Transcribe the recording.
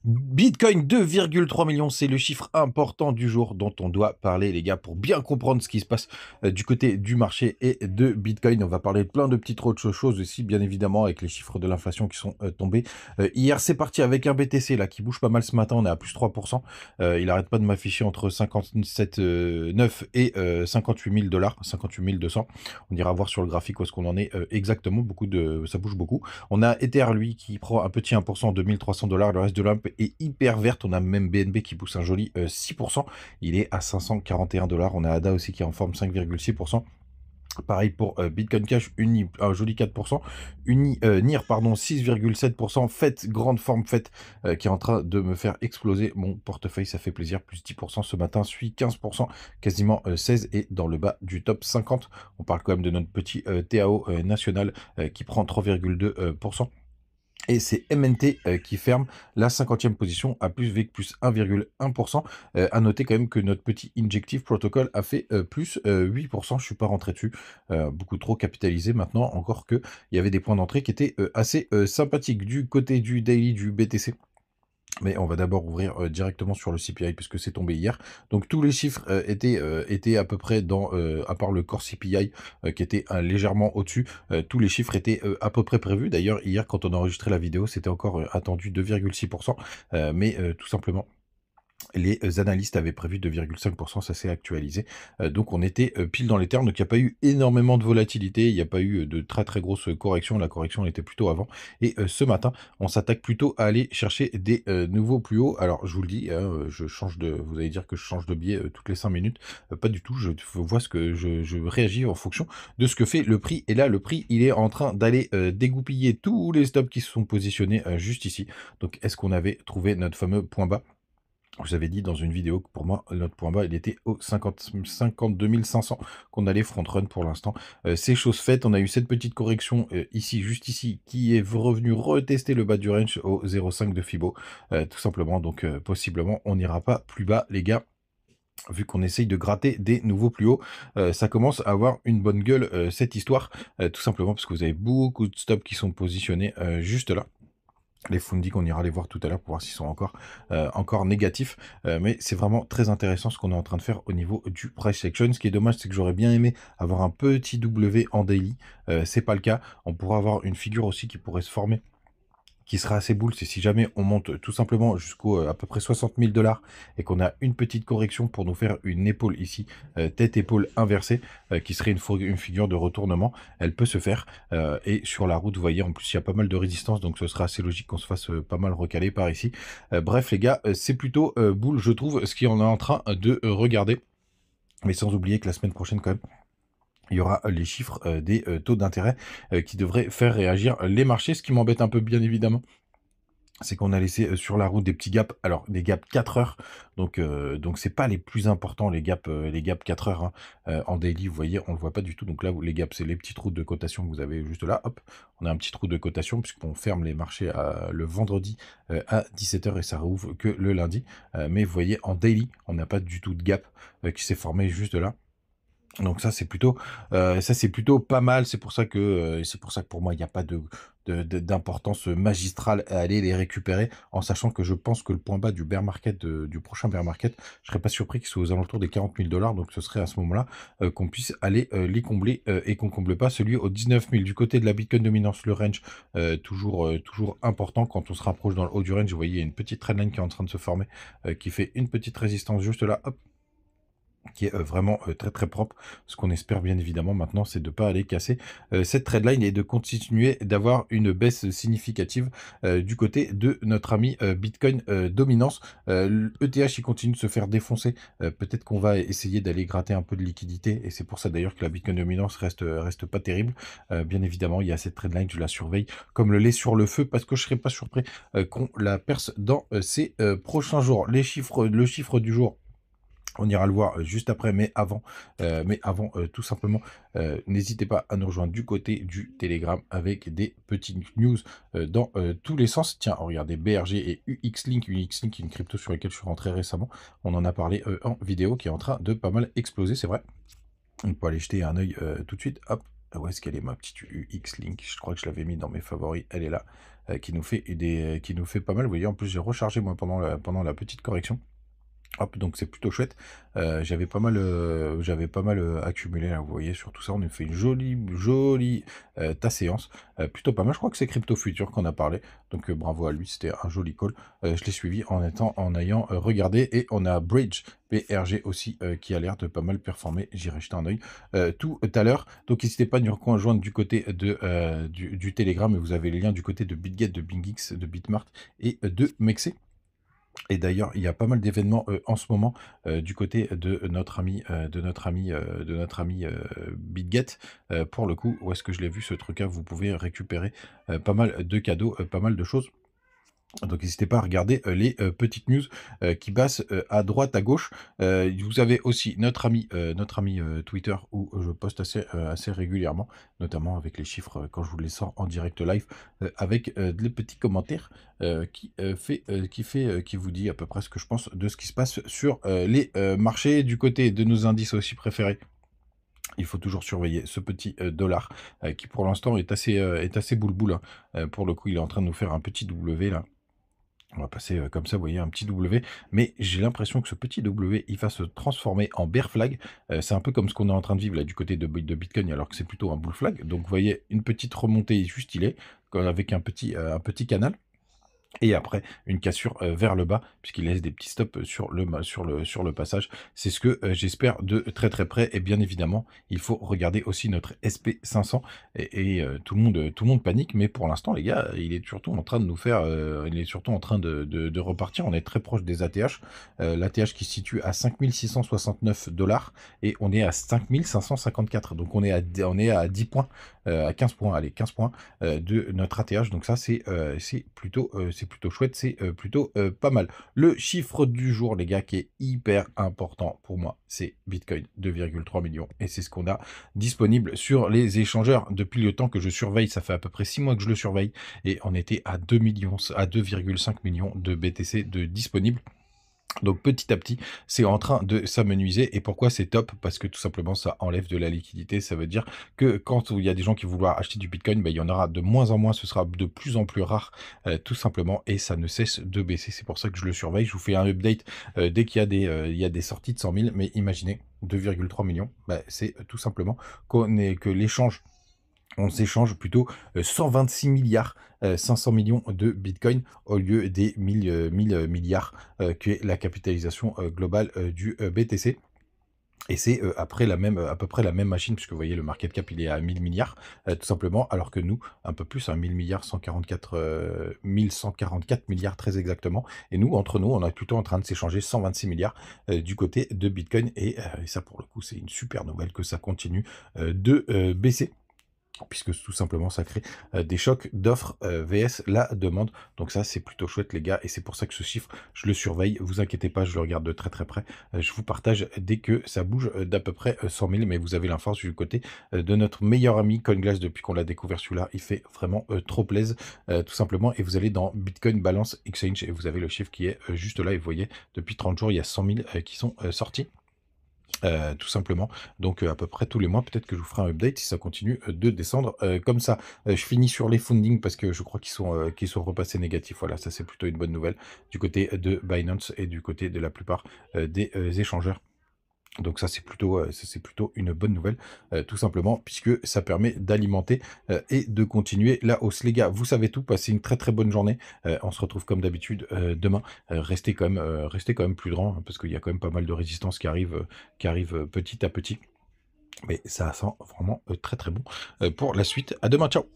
Bitcoin 2,3 millions, c'est le chiffre important du jour dont on doit parler, les gars, pour bien comprendre ce qui se passe du côté du marché et de Bitcoin. On va parler de plein de petites autres choses aussi, bien évidemment, avec les chiffres de l'inflation qui sont tombés. Hier, c'est parti avec un BTC là qui bouge pas mal ce matin. On est à plus 3%. Il arrête pas de m'afficher entre 57,9 et 58 000 dollars, 58 200. On ira voir sur le graphique où est-ce qu'on en est exactement. Ça bouge beaucoup. On a Ether, lui, qui prend un petit 1%, 2300 dollars. Le reste de l'imp est hyper verte. On a même BNB qui pousse un joli 6%. Il est à 541 dollars. On a ADA aussi qui est en forme 5,6%. Pareil pour Bitcoin Cash, Uni, un joli 4%. NIR, pardon, 6,7%. Fête, grande forme Fête, qui est en train de me faire exploser mon portefeuille. Ça fait plaisir. Plus 10% ce matin, suit 15%, quasiment 16 et dans le bas du top 50. On parle quand même de notre petit TAO national qui prend 3,2%. Et c'est MNT qui ferme la 50e position à plus avec plus 1,1%. À noter quand même que notre petit Injective Protocol a fait plus 8%. Je suis pas rentré dessus. Beaucoup trop capitalisé maintenant. Encore que il y avait des points d'entrée qui étaient assez sympathiques du côté du daily du BTC. Mais on va d'abord ouvrir directement sur le CPI puisque c'est tombé hier. Donc tous les chiffres étaient à peu près à part le core CPI qui était légèrement au-dessus, tous les chiffres étaient à peu près prévus. D'ailleurs, hier, quand on a enregistré la vidéo, c'était encore attendu 2,6%. Mais tout simplement, les analystes avaient prévu 2,5%, ça s'est actualisé. Donc on était pile dans les termes, donc il n'y a pas eu énormément de volatilité, il n'y a pas eu de très très grosse correction, la correction était plutôt avant. Et ce matin, on s'attaque plutôt à aller chercher des nouveaux plus hauts. Alors je vous le dis, vous allez dire que je change de biais toutes les 5 minutes. Pas du tout, je vois ce que je réagis en fonction de ce que fait le prix. Et là, le prix, il est en train d'aller dégoupiller tous les stops qui se sont positionnés juste ici. Donc est-ce qu'on avait trouvé notre fameux point bas? Je vous avais dit dans une vidéo que pour moi, notre point bas, il était au 52 500 qu'on allait front run pour l'instant. C'est chose faite. On a eu cette petite correction ici, juste ici, qui est revenu retester le bas du range au 0,5 de Fibo. Tout simplement. Donc, possiblement, on n'ira pas plus bas, les gars. Vu qu'on essaye de gratter des nouveaux plus hauts, ça commence à avoir une bonne gueule, cette histoire. Tout simplement parce que vous avez beaucoup de stops qui sont positionnés juste là. Les Fundi qu'on ira les voir tout à l'heure pour voir s'ils sont encore négatifs. Mais c'est vraiment très intéressant ce qu'on est en train de faire au niveau du price action. Ce qui est dommage, c'est que j'aurais bien aimé avoir un petit W en daily. C'est pas le cas. On pourra avoir une figure aussi qui pourrait se former, qui sera assez boule, c'est si jamais on monte tout simplement jusqu'au à peu près 60 000 dollars et qu'on a une petite correction pour nous faire une épaule ici, tête-épaule inversée, qui serait une figure de retournement. Elle peut se faire. Et sur la route, vous voyez, en plus, il y a pas mal de résistance, donc ce sera assez logique qu'on se fasse pas mal recaler par ici. Bref, les gars, c'est plutôt boule, je trouve, ce qu'on est en train de regarder. Mais sans oublier que la semaine prochaine, quand même, il y aura les chiffres des taux d'intérêt qui devraient faire réagir les marchés. Ce qui m'embête un peu, bien évidemment, c'est qu'on a laissé sur la route des petits gaps, alors des gaps 4 heures, donc c'est pas les plus importants, les gaps 4 heures, hein. En daily, vous voyez, on le voit pas du tout, donc là, les gaps, c'est les petites routes de cotation que vous avez juste là, hop, on a un petit trou de cotation, puisqu'on ferme les marchés le vendredi à 17 h et ça rouvre que le lundi, mais vous voyez, en daily, on n'a pas du tout de gap qui s'est formé juste là. Donc ça c'est plutôt pas mal. C'est pour ça que pour moi il n'y a pas d'importance magistrale à aller les récupérer, en sachant que je pense que le point bas du bear market, du prochain bear market, je serais pas surpris qu'il soit aux alentours des 40 000 dollars. Donc ce serait à ce moment-là qu'on puisse aller les combler et qu'on comble pas celui aux 19 000 du côté de la Bitcoin dominance. Le range toujours important quand on se rapproche dans le haut du range. Vous voyez, il y a une petite trendline qui est en train de se former, qui fait une petite résistance juste là, hop, qui est vraiment très très propre. Ce qu'on espère bien évidemment maintenant, c'est de ne pas aller casser cette trendline et de continuer d'avoir une baisse significative du côté de notre ami Bitcoin Dominance. L'ETH il continue de se faire défoncer. Peut-être qu'on va essayer d'aller gratter un peu de liquidité, et c'est pour ça d'ailleurs que la Bitcoin Dominance reste pas terrible. Bien évidemment, il y a cette trendline, je la surveille comme le lait sur le feu, parce que je serais pas surpris qu'on la perce dans ces prochains jours. Le chiffre du jour, on ira le voir juste après, mais avant, tout simplement, n'hésitez pas à nous rejoindre du côté du Telegram avec des petites news dans tous les sens. Tiens, regardez, BRG et UXLink, une crypto sur laquelle je suis rentré récemment. On en a parlé en vidéo, qui est en train de pas mal exploser, c'est vrai. On peut aller jeter un œil tout de suite. Hop. Où est-ce qu'elle est ma petite UX-Link? Je crois que je l'avais mis dans mes favoris. Elle est là. Qui nous fait pas mal. Vous voyez, en plus, j'ai rechargé moi pendant la petite correction. Hop, donc c'est plutôt chouette. J'avais pas mal accumulé là, vous voyez, sur tout ça. On a fait une jolie tasse séance. Plutôt pas mal. Je crois que c'est Crypto Future qu'on a parlé. Donc bravo à lui, c'était un joli call. Je l'ai suivi en ayant regardé. Et on a Bridge BRG aussi qui a l'air de pas mal performer. J'irai jeter un œil tout à l'heure. Donc n'hésitez pas à nous rejoindre du côté du Telegram. Et vous avez les liens du côté de BitGet, de BingX, de Bitmart et de Mexe. Et d'ailleurs, il y a pas mal d'événements en ce moment du côté de notre ami BitGet. Pour le coup, où est-ce que je l'ai vu ce truc-là? Vous pouvez récupérer pas mal de cadeaux, pas mal de choses. Donc n'hésitez pas à regarder les petites news qui passent à droite, à gauche. Vous avez aussi notre ami Twitter où je poste assez régulièrement, notamment avec les chiffres quand je vous les sors en direct live, avec les petits commentaires qui vous dit à peu près ce que je pense de ce qui se passe sur les marchés. Du côté de nos indices aussi préférés, il faut toujours surveiller ce petit dollar qui pour l'instant est assez boule-boule, hein. Pour le coup, il est en train de nous faire un petit W là. On va passer comme ça, vous voyez, un petit W. Mais j'ai l'impression que ce petit W, il va se transformer en bear flag. C'est un peu comme ce qu'on est en train de vivre là du côté de Bitcoin, alors que c'est plutôt un bull flag. Donc vous voyez, une petite remontée juste il est, avec un petit canal. Et après, une cassure vers le bas, puisqu'il laisse des petits stops sur le passage. C'est ce que j'espère de très très près. Et bien évidemment, il faut regarder aussi notre SP500. Tout le monde panique, mais pour l'instant, les gars, il est surtout en train de nous faire... il est surtout en train de repartir. On est très proche des ATH. L'ATH qui se situe à 5669 $, et on est à 5554. Donc on est à 10 points, à 15 points, allez, 15 points de notre ATH. Donc ça, c'est plutôt chouette, c'est plutôt pas mal. Le chiffre du jour, les gars, qui est hyper important pour moi, c'est Bitcoin, 2,3 millions. Et c'est ce qu'on a disponible sur les échangeurs depuis le temps que je surveille. Ça fait à peu près 6 mois que je le surveille. Et on était à 2,5 millions de BTC de disponibles. Donc petit à petit, c'est en train de s'amenuiser. Et pourquoi c'est top? Parce que tout simplement, ça enlève de la liquidité. Ça veut dire que quand il y a des gens qui vouloir acheter du Bitcoin, il y en aura de moins en moins. Ce sera de plus en plus rare, tout simplement. Et ça ne cesse de baisser. C'est pour ça que je le surveille. Je vous fais un update dès qu'il y a des sorties de 100 000. Mais imaginez, 2,3 millions, c'est tout simplement que l'échange... On s'échange plutôt 126 milliards 500 millions de Bitcoin au lieu des 1000 milliards qui est la capitalisation globale du BTC. Et c'est à peu près la même machine, puisque vous voyez, le market cap, il est à 1000 milliards, tout simplement, alors que nous, un peu plus, à 1000 milliards, 1144 milliards très exactement. Et nous, entre nous, on est plutôt en train de s'échanger 126 milliards du côté de Bitcoin. Et ça, pour le coup, c'est une super nouvelle que ça continue de baisser, puisque tout simplement ça crée des chocs d'offres vs la demande. Donc ça, c'est plutôt chouette, les gars, et c'est pour ça que ce chiffre, je le surveille. Vous inquiétez pas, je le regarde de très très près. Je vous partage dès que ça bouge d'à peu près 100 000, mais vous avez l'info du côté de notre meilleur ami CoinGlass. Depuis qu'on l'a découvert, celui-là, il fait vraiment trop plaisir, tout simplement. Et vous allez dans Bitcoin Balance Exchange et vous avez le chiffre qui est juste là, et vous voyez, depuis 30 jours, il y a 100 000 qui sont sortis. Tout simplement. Donc à peu près tous les mois, peut-être que je vous ferai un update si ça continue de descendre comme ça. Je finis sur les fundings parce que je crois qu'ils sont repassés négatifs. Voilà, ça c'est plutôt une bonne nouvelle du côté de Binance et du côté de la plupart des échangeurs. Donc ça c'est plutôt une bonne nouvelle, tout simplement, puisque ça permet d'alimenter et de continuer la hausse. Les gars, vous savez tout, passez une très très bonne journée. On se retrouve comme d'habitude demain. Restez quand même prudents, hein, parce qu'il y a quand même pas mal de résistance qui arrive petit à petit. Mais ça sent vraiment très très bon pour la suite. À demain, ciao!